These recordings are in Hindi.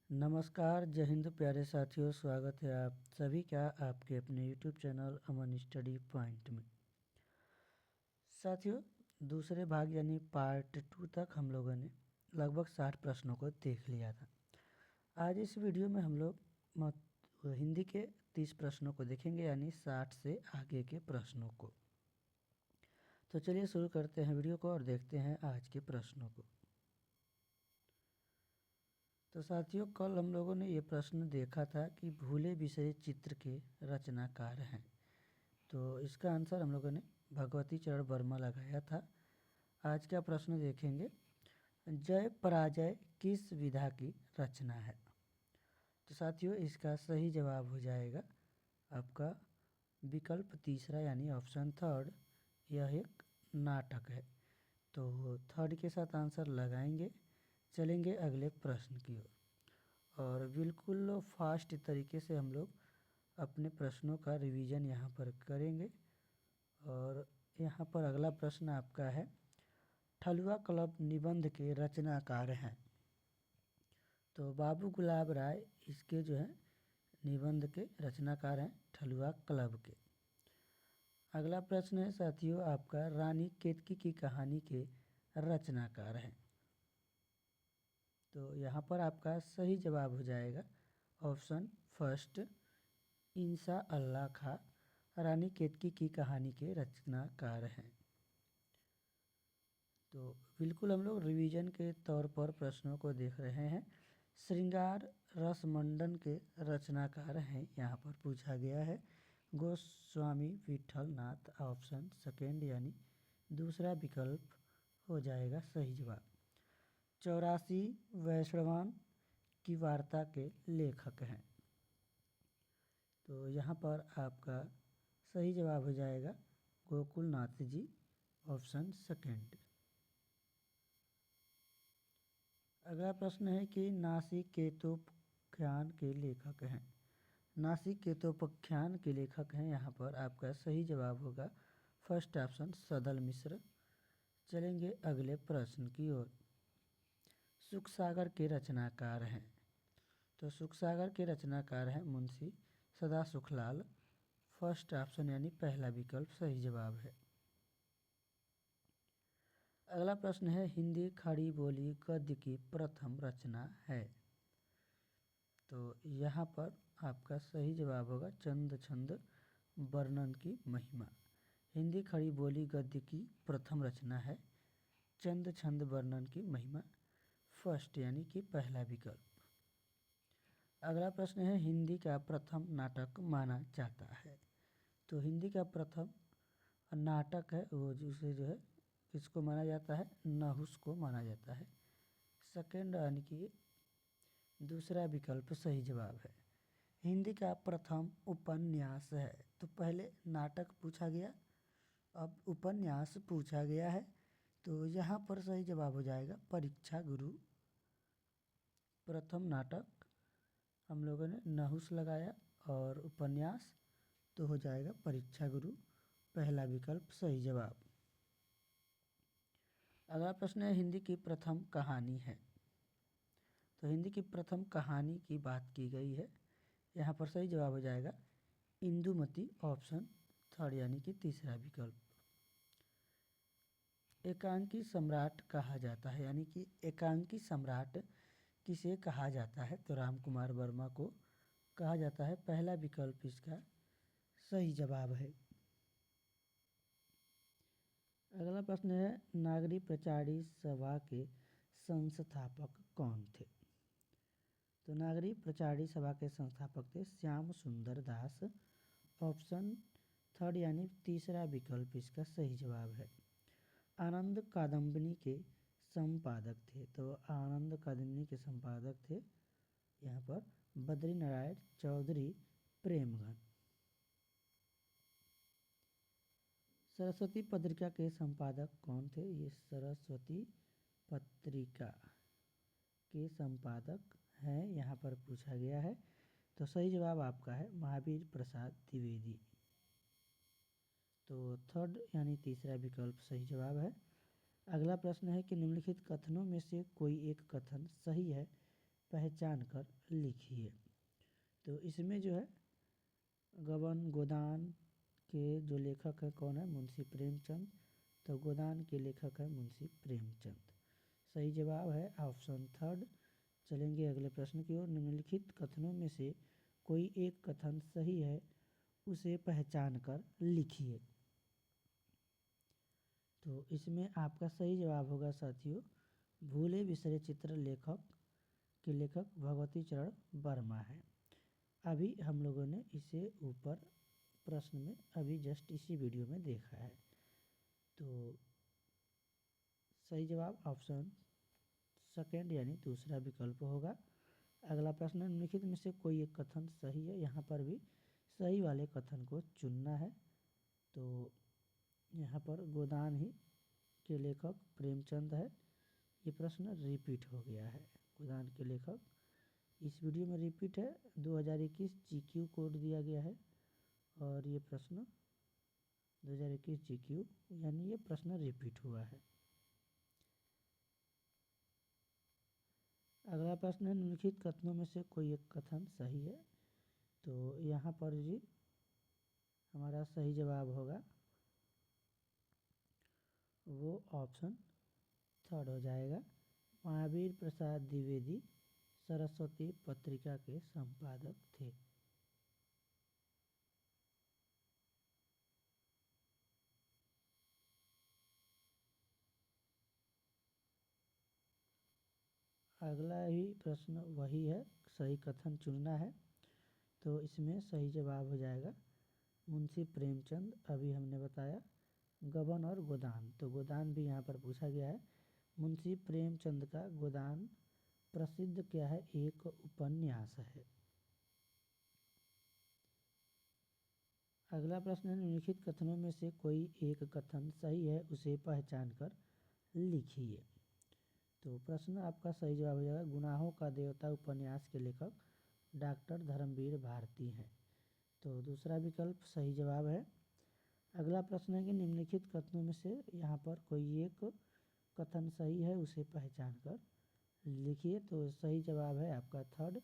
नमस्कार, जय हिंद प्यारे साथियों। स्वागत है आप सभी का आपके अपने यूट्यूब चैनल अमन स्टडी पॉइंट में। साथियों, दूसरे भाग यानी पार्ट 2 तक हम लोगों ने लगभग 60 प्रश्नों को देख लिया था। आज इस वीडियो में हम लोग हिंदी के 30 प्रश्नों को देखेंगे, यानी 60 से आगे के प्रश्नों को। तो चलिए शुरू करते हैं वीडियो को और देखते हैं आज के प्रश्नों को। तो साथियों, कल हम लोगों ने ये प्रश्न देखा था कि भूले बिसरे चित्र के रचनाकार हैं। तो इसका आंसर हम लोगों ने भगवती चरण वर्मा लगाया था। आज का प्रश्न देखेंगे, जय पराजय किस विधा की रचना है। तो साथियों, इसका सही जवाब हो जाएगा आपका विकल्प तीसरा यानी ऑप्शन थर्ड। यह एक नाटक है। तो थर्ड के साथ आंसर लगाएंगे। चलेंगे अगले प्रश्न की ओर और बिल्कुल फास्ट तरीके से हम लोग अपने प्रश्नों का रिवीजन यहाँ पर करेंगे। और यहाँ पर अगला प्रश्न आपका है, ठलुआ क्लब निबंध के रचनाकार हैं। तो बाबू गुलाब राय इसके जो है निबंध के रचनाकार हैं, ठलुआ क्लब के। अगला प्रश्न है साथियों आपका, रानी केतकी की कहानी के रचनाकार हैं। तो यहाँ पर आपका सही जवाब हो जाएगा ऑप्शन फर्स्ट, इंसा अल्लाह खां रानी केतकी की कहानी के रचनाकार हैं। तो बिल्कुल हम लोग रिवीजन के तौर पर प्रश्नों को देख रहे हैं। श्रृंगार रसमंडन के रचनाकार हैं, यहाँ पर पूछा गया है गोस्वामी विठल नाथ। ऑप्शन सेकेंड यानी दूसरा विकल्प हो जाएगा सही जवाब। 84 वैष्णवान की वार्ता के लेखक हैं। तो यहाँ पर आपका सही जवाब हो जाएगा गोकुलनाथ जी, ऑप्शन सेकेंड। अगला प्रश्न है कि नासिकेतोपाख्यान के लेखक हैं। नासिकेतोपाख्यान के लेखक हैं, यहाँ पर आपका सही जवाब होगा फर्स्ट ऑप्शन सदल मिश्र। चलेंगे अगले प्रश्न की ओर। सुखसागर के रचनाकार हैं। तो सुखसागर के रचनाकार हैं मुंशी सदा सुखलाल। फर्स्ट ऑप्शन यानी पहला विकल्प सही जवाब है। अगला प्रश्न है, हिंदी खड़ी बोली गद्य की प्रथम रचना है। तो यहाँ पर आपका सही जवाब होगा चंद छंद वर्णन की महिमा। हिंदी खड़ी बोली गद्य की प्रथम रचना है चंद छंद वर्णन की महिमा, फर्स्ट यानी कि पहला विकल्प। अगला प्रश्न है, हिंदी का प्रथम नाटक माना जाता है। तो हिंदी का प्रथम नाटक है वो जिसे जो है किसको माना जाता है, नहुस को माना जाता है। सेकेंड यानी कि दूसरा विकल्प सही जवाब है। हिंदी का प्रथम उपन्यास है। तो पहले नाटक पूछा गया, अब उपन्यास पूछा गया है। तो यहाँ पर सही जवाब हो जाएगा परीक्षा गुरु। प्रथम नाटक हम लोगों ने नहुस लगाया और उपन्यास तो हो जाएगा परीक्षा गुरु, पहला विकल्प सही जवाब। अगला प्रश्न है, हिंदी की प्रथम कहानी है। तो हिंदी की प्रथम कहानी की बात की गई है, यहाँ पर सही जवाब हो जाएगा इंदुमती, ऑप्शन थर्ड यानी कि तीसरा विकल्प। एकांकी सम्राट कहा जाता है, यानी कि एकांकी सम्राट किसे कहा जाता है। तो राम कुमार वर्मा को कहा जाता है, पहला विकल्प इसका सही जवाब है। अगला प्रश्न है, नागरी प्रचारी सभा के संस्थापक कौन थे। तो नागरी प्रचारी सभा के संस्थापक थे श्याम सुंदर दास। ऑप्शन थर्ड यानी तीसरा विकल्प इसका सही जवाब है। आनंद कादम्बिनी के संपादक थे। तो आनंद कादम्बिनी के संपादक थे यहाँ पर बद्री नारायण चौधरी प्रेमघन। सरस्वती पत्रिका के संपादक कौन थे। ये सरस्वती पत्रिका के संपादक हैं, यहाँ पर पूछा गया है। तो सही जवाब आपका है महावीर प्रसाद द्विवेदी। तो थर्ड यानी तीसरा विकल्प सही जवाब है। अगला प्रश्न है कि निम्नलिखित कथनों में से कोई एक कथन सही है पहचान कर लिखिए। तो इसमें जो है गबन गोदान के जो लेखक है कौन है, मुंशी प्रेमचंद। तो गोदान के लेखक है मुंशी प्रेमचंद। सही जवाब है ऑप्शन थर्ड। चलेंगे अगले प्रश्न की ओर। निम्नलिखित कथनों में से कोई एक कथन सही है, उसे पहचान कर लिखिए। तो इसमें आपका सही जवाब होगा साथियों, भूले बिसरे चित्र के लेखक भगवती चरण वर्मा है। अभी हम लोगों ने इसे ऊपर प्रश्न में अभी जस्ट इसी वीडियो में देखा है। तो सही जवाब ऑप्शन सेकेंड यानी दूसरा विकल्प होगा। अगला प्रश्न, निम्नलिखित में से कोई एक कथन सही है। यहाँ पर भी सही वाले कथन को चुनना है। तो यहाँ पर गोदान ही के लेखक प्रेमचंद है। ये प्रश्न रिपीट हो गया है। गोदान के लेखक इस वीडियो में रिपीट है। 2021 जीक्यू कोड दिया गया है और ये प्रश्न 2021 जीक्यू यानी ये प्रश्न रिपीट हुआ है। अगला प्रश्न है, निम्नलिखित कथनों में से कोई एक कथन सही है। तो यहाँ पर जी हमारा सही जवाब होगा वो ऑप्शन थर्ड हो जाएगा। महावीर प्रसाद द्विवेदी सरस्वती पत्रिका के संपादक थे। अगला ही प्रश्न वही है, सही कथन चुनना है। तो इसमें सही जवाब हो जाएगा मुंशी प्रेमचंद। अभी हमने बताया गबन और गोदान, तो गोदान भी यहाँ पर पूछा गया है। मुंशी प्रेमचंद का गोदान प्रसिद्ध क्या है, एक उपन्यास है। अगला प्रश्न है, निम्नलिखित कथनों में से कोई एक कथन सही है, उसे पहचान कर लिखिए। तो प्रश्न आपका सही जवाब हो जाएगा, गुनाहों का देवता उपन्यास के लेखक डॉक्टर धर्मवीर भारती हैं। तो दूसरा विकल्प सही जवाब है। अगला प्रश्न है कि निम्नलिखित कथनों में से यहाँ पर कोई एक कथन सही है, उसे पहचान कर लिखिए। तो सही जवाब है आपका थर्ड,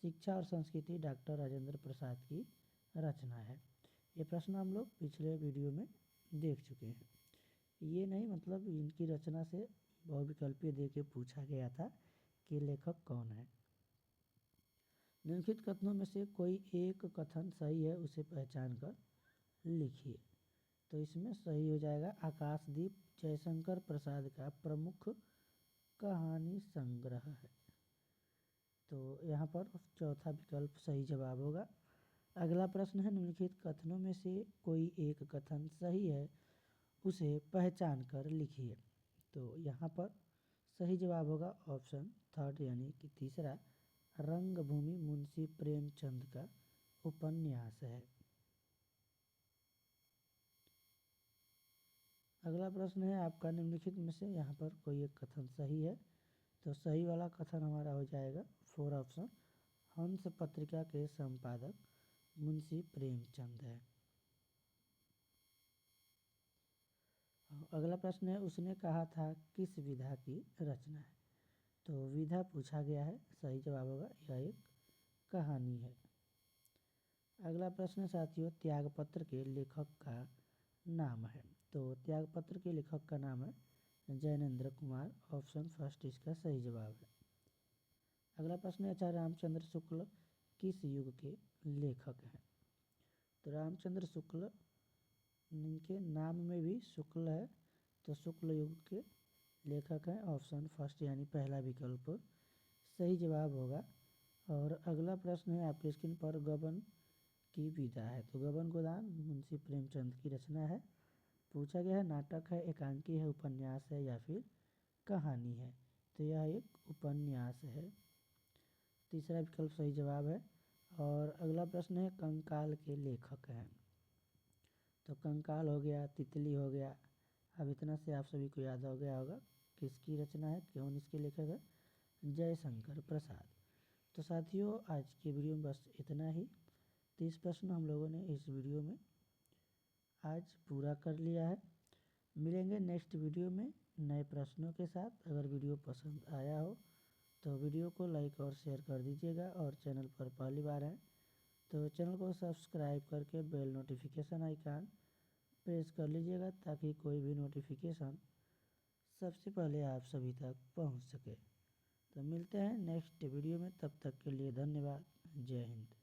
शिक्षा और संस्कृति डॉक्टर राजेंद्र प्रसाद की रचना है। ये प्रश्न हम लोग पिछले वीडियो में देख चुके हैं। ये नहीं मतलब इनकी रचना से बहुविकल्पीय दे के पूछा गया था कि लेखक कौन है। निम्नलिखित कथनों में से कोई एक कथन सही है, उसे पहचान कर लिखिए। तो इसमें सही हो जाएगा आकाशदीप जयशंकर प्रसाद का प्रमुख कहानी संग्रह है। तो यहाँ पर चौथा विकल्प सही जवाब होगा। अगला प्रश्न है, निम्नलिखित कथनों में से कोई एक कथन सही है, उसे पहचान कर लिखिए। तो यहाँ पर सही जवाब होगा ऑप्शन थर्ड यानी कि तीसरा, रंगभूमि मुंशी प्रेमचंद का उपन्यास है। अगला प्रश्न है आपका, निम्नलिखित में से यहाँ पर कोई एक कथन सही है। तो सही वाला कथन हमारा हो जाएगा फोर ऑप्शन, हंस पत्रिका के संपादक मुंशी प्रेमचंद है। अगला प्रश्न है, उसने कहा था किस विधा की रचना है। तो विधा पूछा गया है, सही जवाब होगा यह एक कहानी है। अगला प्रश्न साथियों, त्यागपत्र के लेखक का नाम है। तो त्यागपत्र के लेखक का नाम है जैनेन्द्र कुमार। ऑप्शन फर्स्ट इसका सही जवाब है। अगला प्रश्न है, आचार्य रामचंद्र शुक्ल किस युग के लेखक हैं। तो रामचंद्र शुक्ल, इनके नाम में भी शुक्ल है, तो शुक्ल युग के लेखक हैं। ऑप्शन फर्स्ट यानी पहला विकल्प सही जवाब होगा। और अगला प्रश्न है आपकी स्क्रीन पर, गबन की विधा है। तो गबन गोदान मुंशी प्रेमचंद की रचना है। पूछा गया है नाटक है, एकांकी है, उपन्यास है या फिर कहानी है। तो यह एक उपन्यास है। तीसरा विकल्प सही जवाब है। और अगला प्रश्न है, कंकाल के लेखक हैं। तो कंकाल हो गया, तितली हो गया। अब इतना से आप सभी को याद हो गया होगा किसकी रचना है, कौन इसके लेखक है, जयशंकर प्रसाद। तो साथियों आज के वीडियो में बस इतना ही। 30 प्रश्न हम लोगों ने इस वीडियो में आज पूरा कर लिया है। मिलेंगे नेक्स्ट वीडियो में नए प्रश्नों के साथ। अगर वीडियो पसंद आया हो तो वीडियो को लाइक और शेयर कर दीजिएगा, और चैनल पर पहली बार हैं तो चैनल को सब्सक्राइब करके बेल नोटिफिकेशन आइकन प्रेस कर लीजिएगा, ताकि कोई भी नोटिफिकेशन सबसे पहले आप सभी तक पहुंच सके। तो मिलते हैं नेक्स्ट वीडियो में, तब तक के लिए धन्यवाद। जय हिंद।